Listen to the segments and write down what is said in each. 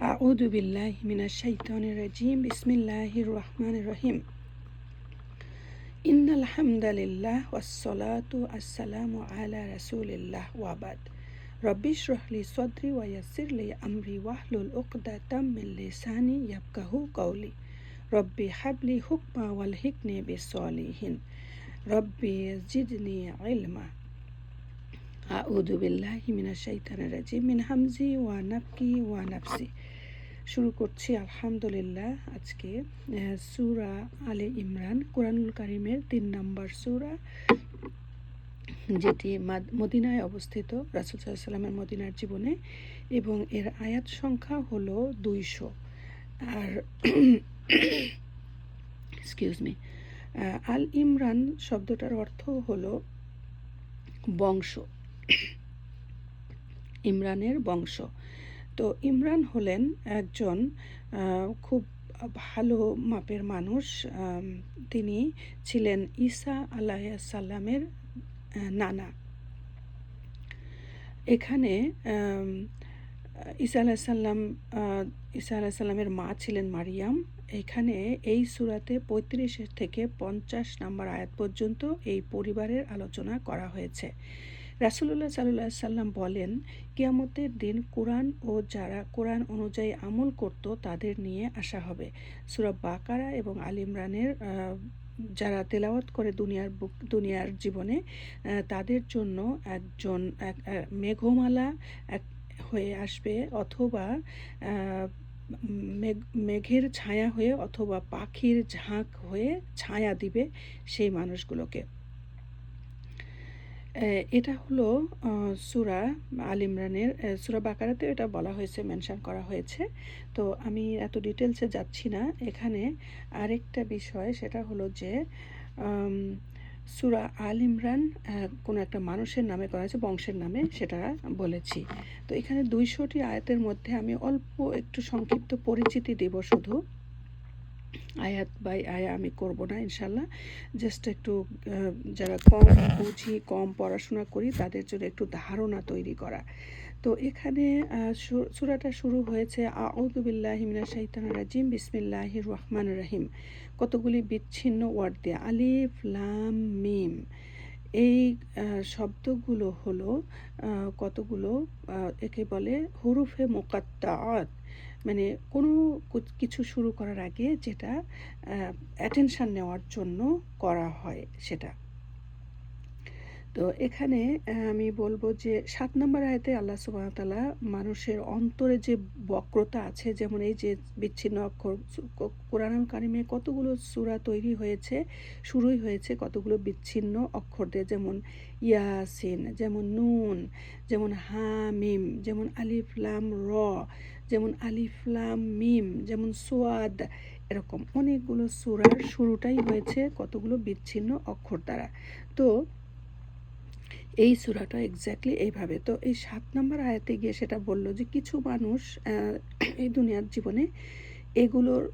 أعوذ بالله من الشيطان الرجيم بسم الله الرحمن الرحيم إن الحمد لله والصلاة والسلام على رسول الله وبعد ربي اشرح لي صدري ويسر لي أمري واحلل عقدة من لساني يفقهوا قولي ربي هب لي حكما والحقني بالصالحين ربي زدني علما أعوذ بالله من الشيطان الرجيم من همزي ونفخي ونفسي শুরু করছি আলহামদুলিল্লাহ। আজকে সূরা আলে ইমরান কোরআনুল কারীমের 3 নম্বর সূরা, যেটি মদিনায় অবস্থিত, রাসূল সাল্লাল্লাহু আলাইহি ওয়াসাল্লামের মদিনার জীবনে, এবং এর আয়াত সংখ্যা হলো 200। আর আল ইমরান শব্দটার অর্থ হলো বংশ, ইমরানের বংশ। তো ইমরান হলেন একজন খুব ভালো মাপের মানুষ। তিনি ছিলেন ঈসা আলাইহিস সালামের নানা। এখানে ঈসা আলাইহিস সালামের মা ছিলেন মারিয়াম। এখানে এই সূরাতে 35 থেকে 50 নম্বর আয়াত পর্যন্ত এই পরিবারের আলোচনা করা হয়েছে। রাসূলুল্লাহ সাল্লাল্লাহু আলাইহি সাল্লাম বলেন, কিয়ামতের দিন কোরআন ও যারা কোরআন অনুযায়ী আমল করত তাদের নিয়ে আসা হবে। সূরা বাকারা এবং আল ইমরানের যারা তেলাওয়াত করে দুনিয়ার জীবনে, তাদের জন্য একজন মেঘমালা হয়ে আসবে, অথবা মেঘের ছায়া হয়ে, অথবা পাখির ঝাঁক হয়ে ছায়া দিবে সেই মানুষগুলোকে। এটা হলো সূরা আল ইমরানের। সূরা বাকারাতে এটা বলা হয়েছে, মেনশন করা হয়েছে। তো আমি এত ডিটেলসে যাচ্ছি না। এখানে আরেকটা বিষয়, সেটা হলো যে সূরা আল ইমরান কোনো একটা মানুষের নামে করা হয়েছে, বংশের নামে, সেটা বলেছি। তো এখানে 200টি আয়াতের মধ্যে আমি অল্প একটু সংক্ষিপ্ত পরিচিতি দেব শুধু। আয়াত বাই আয়া আমি করব না ইনশাল্লাহ। জাস্ট একটু যারা কম বুঝি, কম পড়াশোনা করি, তাদের জন্য একটু ধারণা তৈরি করা। তো এখানে সূরাটা শুরু হয়েছে আউযু বিল্লাহি মিনাশ শাইতানির রাজিম বিসমিল্লাহির রহমানির রহিম। কতগুলি বিচ্ছিন্ন ওয়ার্ড দিয়ে, আলিফ লাম মিম। এই শব্দগুলো হলো কতগুলো, একে বলে হুরুফে মুকাত্তাআত, মানে কোনো কিছু শুরু করার আগে যেটা অ্যাটেনশন নেওয়ার জন্য করা হয় সেটা। তো এখানে আমি বলবো যে 7 নম্বর আয়াতে আল্লাহ সুবহানাহু ওয়া তাআলা মানুষের অন্তরে যে বক্রতা আছে, যেমন এই যে বিচ্ছিন্ন অক্ষর, কোরআনুল কারীমে কতগুলো সূরা তৈরি হয়েছে, শুরুই হয়েছে কতগুলো বিচ্ছিন্ন অক্ষর দিয়ে, যেমন ইয়াসিন, যেমন নুন, যেমন হামিম, যেমন আলিফ লাম র, যেমন আলিফ লাম মিম, যেমন সোয়াদ। এরকম অনেকগুলো সূরার শুরুটাই হয়েছে কতগুলো বিচ্ছিন্ন অক্ষর দ্বারা। তো এই সূরাটা এক্স্যাক্টলি এইভাবে। তো এই 7 নম্বর আয়াতে গিয়ে সেটা বলল যে কিছু মানুষ এই দুনিয়ার জীবনে এগুলোর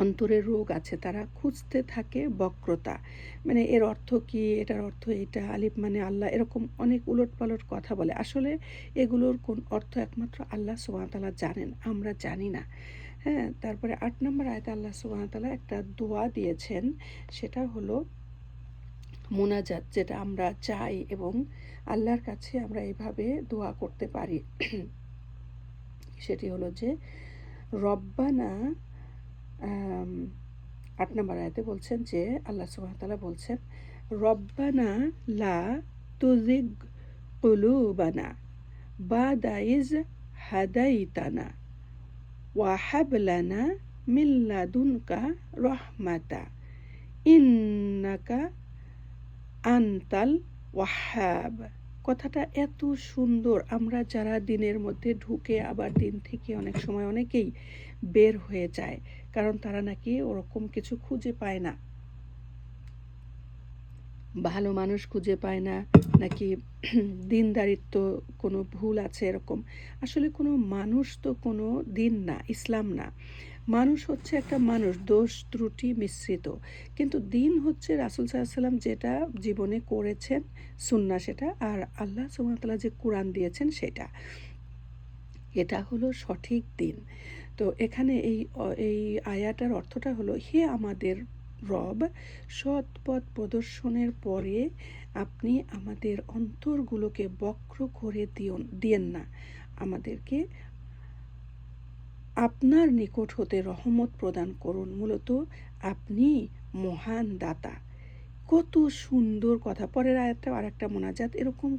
অন্তরের রোগ আছে, তারা খুঁজতে থাকে বক্রতা, মানে এর অর্থ কি, এটার অর্থ এটা, আলিফ মানে আল্লাহ, এরকম অনেক উলটপালট কথা বলে। আসলে এগুলোর কোন অর্থ একমাত্র আল্লাহ সুবহানাহু ওয়া তাআলা জানেন, আমরা জানি না। হ্যাঁ, তারপরে 8 নম্বর আয়াতে আল্লাহ সুবহানাহু ওয়া তাআলা একটা দোয়া দিয়েছেন, সেটা হলো মুনাজাত, যেটা আমরা চাই এবং আল্লাহর কাছে আমরা এইভাবে দোয়া করতে পারি। সেটি হলো যে রব্বানা, 8 নম্বর আয়াতে বলছেন যে আল্লাহ সুবহানাহু ওয়া তাআলা বলছেন, রব্বানা লা তুযিগ কুলুবানা বাদা ইয হাদাইতানা ওয়া হাব লানা মিন লাদুনকা রাহমাতা ইন্নাকা আনতাল ওয়াহাব। কথাটা এত সুন্দর। আমরা যারা দিনের মধ্যে ঢুকে আবার দিন থেকে অনেক সময় অনেকেই বের হয়ে যায়, কারণ তারা নাকি ওরকম কিছু খুঁজে পায় না, ভালো মানুষ খুঁজে পায় না, নাকি দিনদারিত্ব কোনো ভুল আছে এরকম। আসলে কোনো মানুষ তো কোনো দিন না, ইসলাম না। মানুষ হচ্ছে একটা মানুষ, দোষ ত্রুটি মিশ্রিত, কিন্তু দিন হচ্ছে রাসূল সাল্লাল্লাহু আলাইহি ওয়াসাল্লাম যেটা জীবনে করেছেন সুন্নাহ সেটা, আর আল্লাহ সুবহানাহু ওয়া তাআলা যে কোরআন দিয়েছেন সেটা। এটা হলো সঠিক দিন। তো এখানে এই আয়াটার অর্থটা হলো, হে আমাদের রব, সৎ পথ প্রদর্শনের পরে আপনি আমাদের অন্তরগুলোকে বক্র করে দিয়েন না, আমাদেরকে আপনার নিকট হতে রহমত প্রদান করুন। মূলত আপনি মহান দাতা। কত সুন্দর কথা। পরের আয়াতটা আর একটা মোনাজাত। এরকম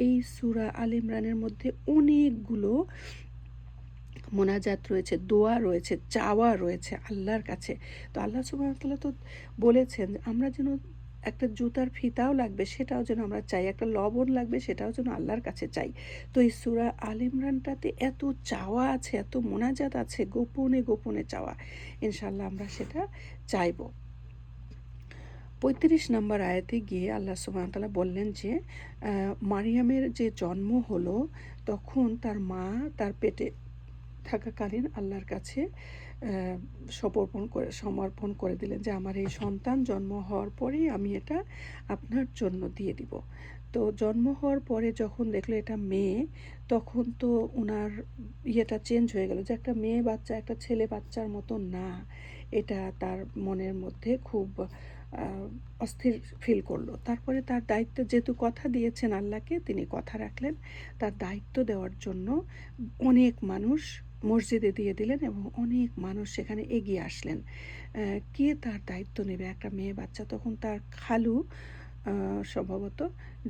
এই সূরা আল ইমরানের মধ্যে অনেকগুলো মোনাজাত রয়েছে, দোয়া রয়েছে, চাওয়া রয়েছে আল্লাহর কাছে। তো আল্লাহ সুবহানাহু ওয়া তাআলা তো বলেছেন আমরা যেন একটা জুতার ফিতাও লাগবে সেটাও যেন আমরা চাই, একটা লবণ লাগবে সেটাও যেন আল্লাহর কাছে চাই। তো এই সূরা আল ইমরানটাতে এত চাওয়া আছে, এত মোনাজাত আছে, গোপনে গোপনে চাওয়া। ইনশাআল্লাহ আমরা সেটা চাইবো। ৩৫ নম্বর আয়াতে গিয়ে আল্লাহ সুবহানাহু ওয়া তাআলা বললেন যে মারিয়ামের যে জন্ম হলো তখন তার মা তার পেটে থাকাকালীন আল্লাহর কাছে সমর্পণ করে দিলেন যে আমার এই সন্তান জন্ম হওয়ার পরেই আমি এটা আপনার জন্য দিয়ে দিব। তো জন্ম হওয়ার পরে যখন দেখলো এটা মেয়ে, তখন তো ওনার ইয়েটা চেঞ্জ হয়ে গেল যে একটা মেয়ে বাচ্চা একটা ছেলে বাচ্চার মতো না। এটা তার মনের মধ্যে খুব অস্থির ফিল করলো। তারপরে তার দায়িত্ব, যেহেতু কথা দিয়েছেন আল্লাহকে, তিনি কথা রাখলেন। তার দায়িত্ব দেওয়ার জন্য অনেক মানুষ মসজিদে দিয়ে দিলেন এবং অনেক মানুষ সেখানে এগিয়ে আসলেন। কে তার দায়িত্ব নেবে একটা মেয়ে বাচ্চা? তখন তার খালু সম্ভবত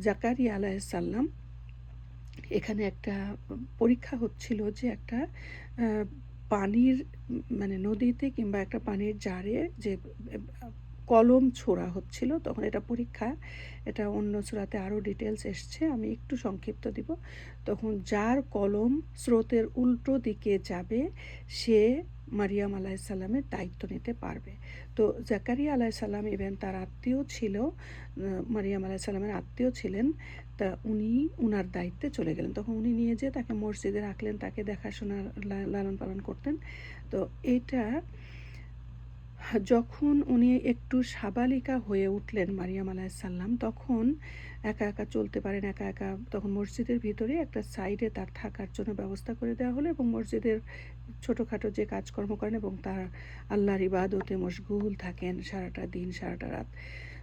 জাকারিয়া আলাইহিস সালাম, এখানে একটা পরীক্ষা হচ্ছিল যে একটা পানির মানে নদীতে কিংবা একটা পানির জারে যে কলম ছোঁড়া হচ্ছিল, তখন এটা পরীক্ষা। এটা অন্য সূরাতে আরও ডিটেলস এসছে, আমি একটু সংক্ষিপ্ত দিব। তখন যার কলম স্রোতের উল্টো দিকে যাবে সে মারিয়াম আলাইহিস সালামের দায়িত্ব নিতে পারবে। তো জাকারিয়া আলাইহিস সালাম ইভেন তার আত্মীয় ছিল, মারিয়াম আলাইহিস সালামের আত্মীয় ছিলেন। তা উনি উনার দায়িত্বে চলে গেলেন। তখন উনি নিয়ে যেয়ে তাকে মসজিদে রাখলেন, তাকে দেখাশোনা লালন পালন করতেন। তো এইটা যখন উনি একটু সাবালিকা হয়ে উঠলেন মারিয়াম আলাইহিস সালাম, তখন একা একা চলতে পারেন, একা একা, তখন মসজিদের ভিতরে একটা সাইডে তার থাকার জন্য ব্যবস্থা করে দেওয়া হলো এবং মসজিদের ছোটোখাটো যে কাজকর্ম করেন এবং তার আল্লাহর ইবাদতে মশগুল থাকেন সারাটা দিন সারাটা রাত।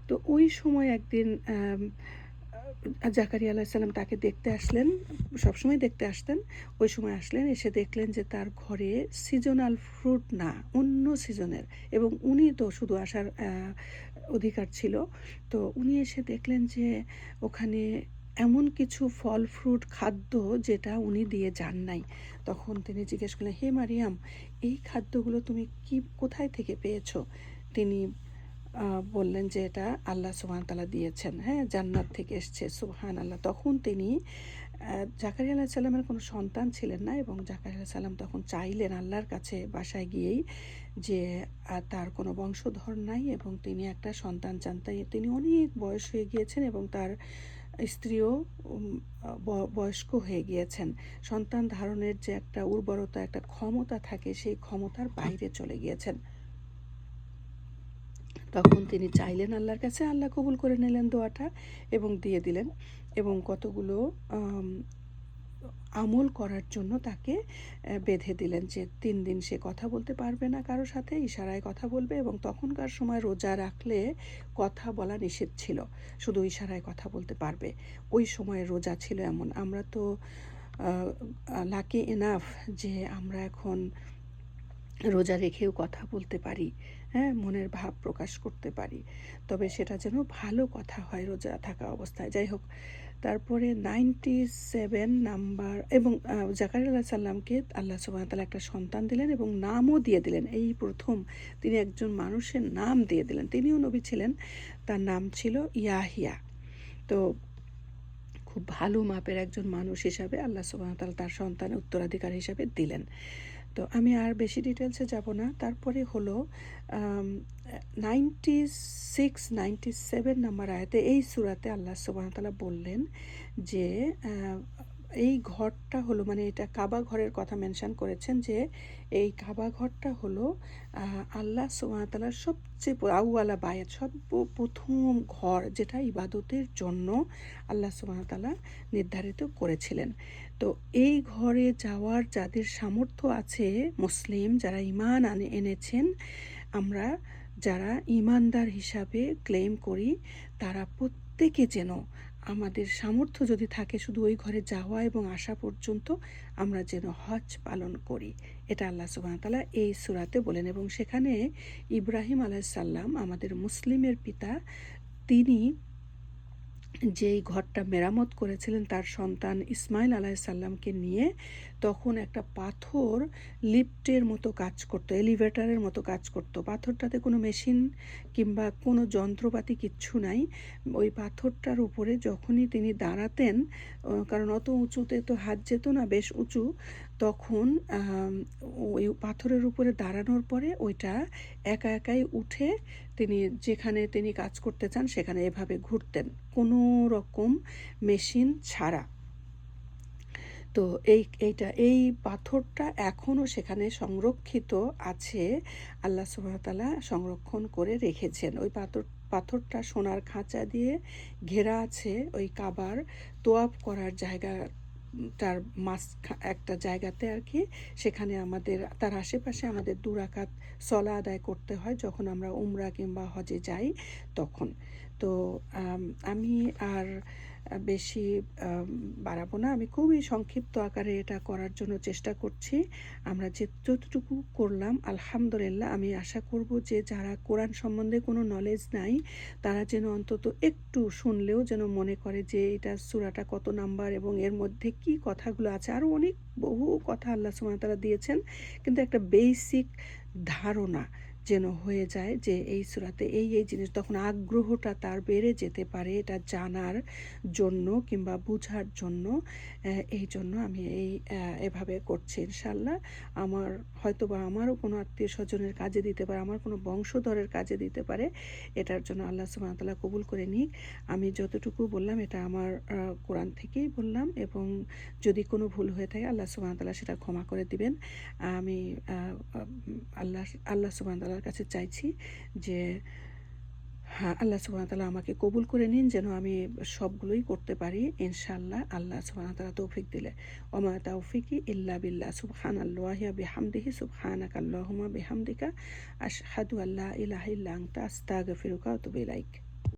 তো ওই সময় একদিন জাকারিয়া আলাইহিস সালাম তাকে দেখতে আসলেন, সবসময় দেখতে আসতেন। ওই সময় আসলেন, এসে দেখলেন যে তার ঘরে সিজনাল ফ্রুট না, অন্য সিজনের, এবং উনি তো শুধু আসার অধিকার ছিল। তো উনি এসে দেখলেন যে ওখানে এমন কিছু ফল ফ্রুট খাদ্য যেটা উনি দিয়ে যান নাই। তখন তিনি জিজ্ঞেস করলেন, হে মারিয়াম, এই খাদ্যগুলো তুমি কোথায় থেকে পেয়েছো? তিনি বললেন যে এটা আল্লাহ সুবহান তাআলা দিয়েছেন, হ্যাঁ, জান্নাত থেকে এসছে, সুবহানাল্লাহ। তখন তিনি জাকারিয়া আলাইহিস সালামের কোনো সন্তান ছিলেন না এবং জাকারিয়া আলাইহিস সালাম তখন চাইলেন আল্লাহর কাছে বাসায় গিয়েই যে তার কোনো বংশধর নাই এবং তিনি একটা সন্তান চান। তাই তিনি অনেক বয়স হয়ে গিয়েছেন এবং তার স্ত্রীও বয়স্ক হয়ে গিয়েছেন। সন্তান ধারণের যে একটা উর্বরতা, একটা ক্ষমতা থাকে, সেই ক্ষমতার বাইরে চলে গিয়েছেন। তখন তিনি চাইলেন আল্লাহর কাছে, আল্লাহ কবুল করে নিলেন দোয়াটা এবং দিয়ে দিলেন এবং কতগুলো আমল করার জন্য তাকে বেঁধে দিলেন যে 3 দিন সে কথা বলতে পারবে না কারো সাথে, ইশারায় কথা বলবে এবং তখনকার সময় রোজা রাখলে কথা বলা নিষেধ ছিল, শুধু ইশারায় কথা বলতে পারবে। ওই সময় রোজা ছিল এমন। আমরা তো লাকি এনাফ যে আমরা এখন রোজা রেখেও কথা বলতে পারি, হ্যাঁ, মনের ভাব প্রকাশ করতে পারি, তবে সেটা যেন ভালো কথা হয় রোজা থাকা অবস্থায়। যাই হোক, তারপরে 97 নাম্বার এবং জাকারিয়া আলাইহিস সালামকে আল্লাহ সুবহানাহু ওয়া তাআলা একটা সন্তান দিলেন এবং নামও দিয়ে দিলেন। এই প্রথম তিনি একজন মানুষের নাম দিয়ে দিলেন। তিনিও নবী ছিলেন, তার নাম ছিল ইয়াহিয়া। তো খুব ভালো মাপের একজন মানুষ হিসাবে আল্লাহ সুবহানাহু ওয়া তাআলা তার সন্তানের উত্তরাধিকার হিসাবে দিলেন। তো আমি আর বেশি ডিটেলসে যাব না। তারপরে হলো 97 নাম্বার আয়াতে এই সূরাতে আল্লাহ সুবহানাহু ওয়া তাআলা বললেন যে এই ঘরটা হলো, মানে এটা কাবা ঘরের কথা মেনশন করেছেন যে এই কাবা ঘরটা হলো আল্লাহ সুবহানাহু ওয়া তাআলার সবচেয়ে আউয়ালা বায়াত, সর্বপ্রথম ঘর যেটা ইবাদতের জন্য আল্লাহ সুবহানাহু ওয়া তাআলা নির্ধারিত করেছিলেন। তো এই ঘরে যাওয়ার যাদের সামর্থ্য আছে, মুসলিম যারা ঈমান এনেছেন, আমরা যারা ঈমানদার হিসাবে ক্লেম করি, তারা প্রত্যেকে যেন আমাদের সামর্থ্য যদি থাকে শুধু ওই ঘরে যাওয়া এবং আসা পর্যন্ত, আমরা যেন হজ পালন করি। এটা আল্লাহ সুবহানাহু ওয়া তাআলা এই সূরাতে বলেন। এবং সেখানে ইব্রাহিম আলাইহিস সালাম, আমাদের মুসলিমের পিতা, তিনি যেই ঘরটা মেরামত করেছিলেন তার সন্তান ইসমাইল আলাইহিসসালামকে নিয়ে, তখন একটা পাথর লিফটের মতো কাজ করতো, এলিভেটরের মতো কাজ করতো। পাথরটাতে কোনো মেশিন কিংবা কোনো যন্ত্রপাতি কিচ্ছু নাই। ওই পাথরটার উপরে যখনই তিনি দাঁড়াতেন, কারণ অত উঁচুতে তো হাত যেত না, বেশ উঁচু, তখন ওই পাথরের উপরে দাঁড়ানোর পরে ওইটা একা একাই উঠে তিনি যেখানে তিনি কাজ করতে চান সেখানে এভাবে ঘুরতেন, কোনো রকম মেশিন ছাড়া। তো এই পাথরটা এখনও সেখানে সংরক্ষিত আছে, আল্লাহ সুবহানাহু ওয়া তাআলা সংরক্ষণ করে রেখেছেন। ওই পাথরটা সোনার খাঁচা দিয়ে ঘেরা আছে। ওই কাবার তোয়াফ করার জায়গাটার একটা জায়গাতে আর কি, সেখানে আমাদের তার আশেপাশে আমাদের 2 রাকাত সলা আদায় করতে হয় যখন আমরা উমরা কিংবা হজে যাই তখন। তো আমি আর বেশি বাড়াবো না, আমি খুবই সংক্ষিপ্ত আকারে এটা করার জন্য চেষ্টা করছি। আমরা যতটুকু করলাম আলহামদুলিল্লাহ। আমি আশা করব যে যারা কোরআন সম্বন্ধে কোনো নলেজ নাই, তারা যেন অন্তত একটু শুনলেও যেন মনে করে যে এটা সূরাটা কত নাম্বার এবং এর মধ্যে কি কথাগুলো আছে। আরও অনেক বহু কথা আল্লাহ সুবহানাহু ওয়া তাআলা দিয়েছেন, কিন্তু একটা বেসিক ধারণা যেন হয়ে যায় যে এই সূরাতে এই জিনিস, তখন আগ্রহটা তার বেড়ে যেতে পারে এটা জানার জন্য কিংবা বুঝার জন্য। এই জন্য আমি এভাবে করছি ইনশাআল্লাহ। আমার হয়তোবা আমারও কোনো আত্মীয়-স্বজনের কাজে দিতে পারে, আমার কোনো বংশধরের কাজে দিতে পারে। এটার জন্য আল্লাহ সুবহানাহু ওয়া তাআলা কবুল করে নিক। আমি যতটুকু বললাম এটা আমার কোরআন থেকেই বললাম, এবং যদি কোনো ভুল হয়ে থাকে আল্লাহ সুবহানাহু ওয়া তাআলা সেটা ক্ষমা করে দিবেন। আমি আল্লাহ সুবহানাহু ওয়া তাআলার কাছে চাইছি যে হ্যাঁ, আল্লাহ সুবহানাহু ওয়া তাআলা আমাকে কবুল করে নিন যেন আমি সবগুলোই করতে পারি ইনশাআল্লাহ, আল্লাহ সুবহানাহু ওয়া তাআলা তৌফিক দিলে। ওমা তাওফিকি ইল্লা বিল্লাহ। সুবহানাল্লাহি ওয়া বিহামদিহি, সুবহানাকা আল্লাহুম্মা বিহামদিকা, আশহাদু আল্লা ইলাহা ইল্লা আনতা, আস্তাগফিরুকা ওয়া আতুবু ইলাইক।